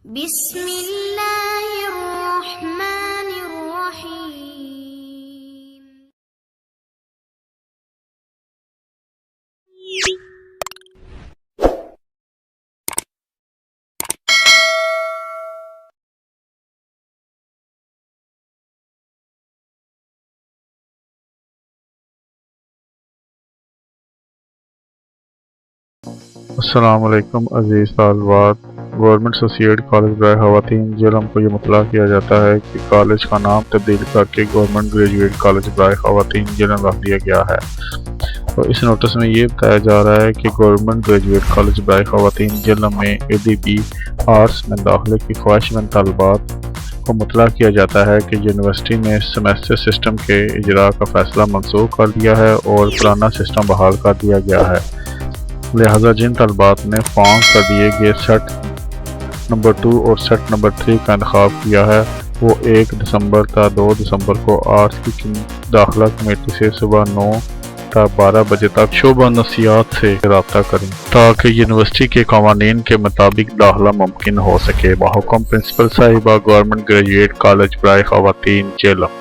बिस्मिल्लाहिर्रहमानिर्रहीम। अस्सलाम वालेकुम अज़ीज़ तालिबात। गवर्नमेंट एसोसिएट कॉलेज बराए ख़वातीन जेलम को ये मुतला किया जाता है कि कॉलेज का नाम तब्दील करके गवर्नमेंट ग्रेजुएट कॉलेज बराए ख़वातीन जेलम रख दिया गया है। और इस नोटिस में ये बताया जा रहा है कि गवर्नमेंट ग्रेजुएट कॉलेज बराए ख़वातीन जेलम में ADB आर्ट्स में दाखिले की ख्वाहिशमंद तालिबात को मुतला किया जाता है कि यूनिवर्सिटी ने सेमेस्टर सिस्टम के इजरा का फ़ैसला मनसूख कर दिया है और पुराना सिस्टम बहाल कर दिया गया है। लिहाजा जिन तलबात ने फॉर्म कर दिए गए सेट नंबर 2 और सेट नंबर 3 का इंतखाब किया है वो 1 दिसंबर ta 2 दिसंबर को आर्ट्स की दाखिला कमेटी से सुबह 9 ta 12 बजे तक शोबा नफसियात से रब्ता करें ताकि यूनिवर्सिटी के कवानीन के मुताबिक दाखिला मुमकिन हो सके। बाहुकम प्रिंसिपल साहिबा, गवर्नमेंट ग्रेजुएट कॉलेज बराए ख़वातीन जेलम।